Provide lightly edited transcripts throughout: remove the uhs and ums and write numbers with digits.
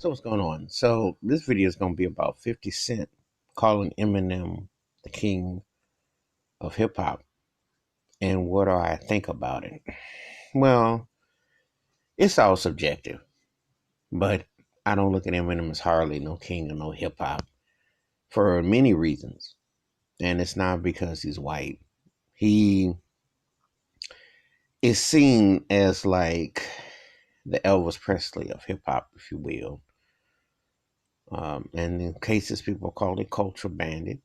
So what's going on? So this video is going to be about 50 Cent calling Eminem the king of hip hop. And what do I think about it? Well, it's all subjective, but I don't look at Eminem as hardly no king of no hip hop for many reasons. And it's not because he's white. He is seen as like the Elvis Presley of hip hop, if you will. And in cases, people call it culture bandit.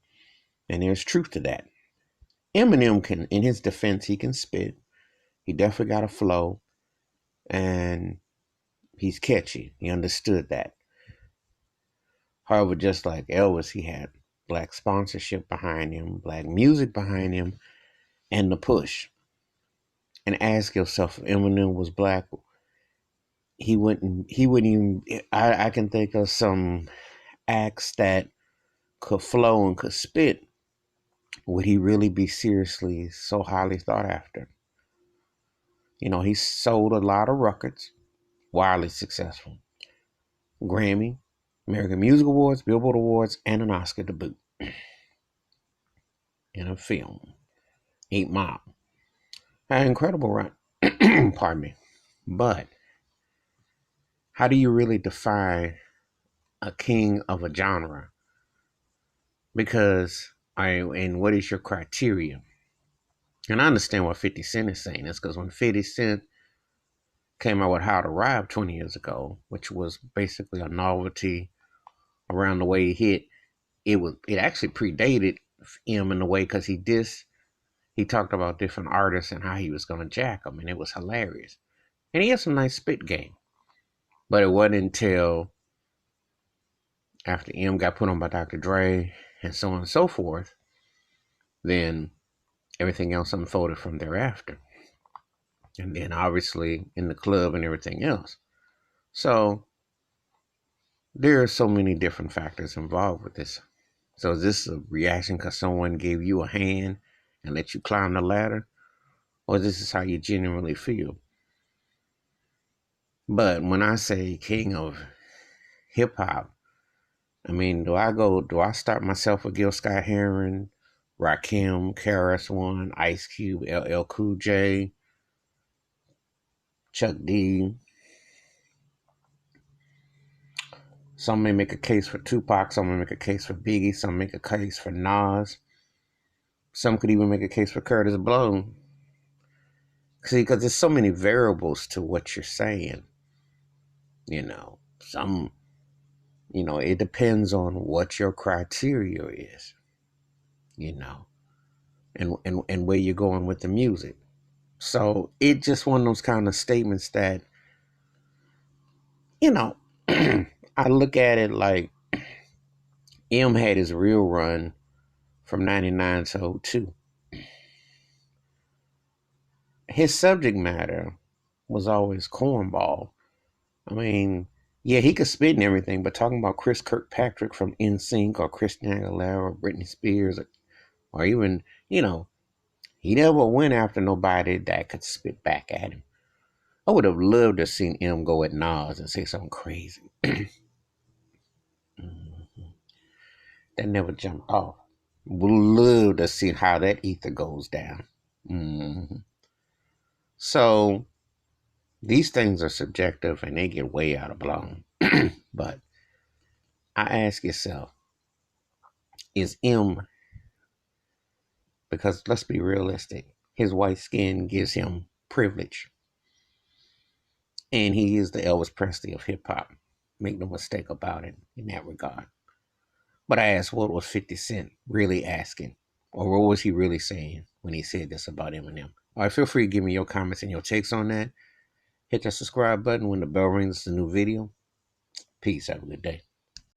And there's truth to that. Eminem can, in his defense, he can spit. He definitely got a flow, and he's catchy. He understood that. However, just like Elvis, he had black sponsorship behind him, black music behind him, and the push. And ask yourself, if Eminem was black, he wouldn't. He wouldn't even. I can think of some acts that could flow and could spit. Would he really be seriously so highly thought after? You know, he sold a lot of records, wildly successful. Grammy, American Music Awards, Billboard Awards, and an Oscar to boot. In a film, 8 Mile. An incredible run. Pardon me. But how do you really define a king of a genre? And what is your criteria? And I understand what 50 Cent is saying. It's because when 50 Cent came out with How to Rap 20 years ago, which was basically a novelty around the way he hit, it actually predated him in a way because he talked about different artists and how he was going to jack them, and it was hilarious. And he had some nice spit game, but it wasn't until after M got put on by Dr. Dre and so on and so forth, then everything else unfolded from thereafter. And then obviously in the club and everything else. So there are so many different factors involved with this. So is this a reaction because someone gave you a hand and let you climb the ladder? Or this is how you genuinely feel? But when I say king of hip hop, I mean, do I start myself with Gil Scott Heron, Rakim, KRS-One, Ice Cube, LL Cool J, Chuck D? Some may make a case for Tupac, some may make a case for Biggie, some make a case for Nas. Some could even make a case for Curtis Blow. See, because there's so many variables to what you're saying. You know, it depends on what your criteria is, you know, and where you're going with the music. So it's just one of those kind of statements that, you know, I look at it like M had his real run from 99 to 02. His subject matter was always cornball. I mean, yeah, he could spit and everything, but talking about Chris Kirkpatrick from NSYNC or Christina Aguilera or Britney Spears or even, he never went after nobody that could spit back at him. I would have loved to seen him go at Nas and say something crazy. That never jumped off. Would love to see how that ether goes down. Mm-hmm. So these things are subjective and they get way out of blown. But I ask yourself, is M, because let's be realistic, his white skin gives him privilege. And he is the Elvis Presley of hip hop. Make no mistake about it in that regard. But I asked, what was 50 Cent really asking? Or what was he really saying when he said this about Eminem? All right, feel free to give me your comments and your takes on that. Hit that subscribe button when the bell rings to a new video. Peace. Have a good day.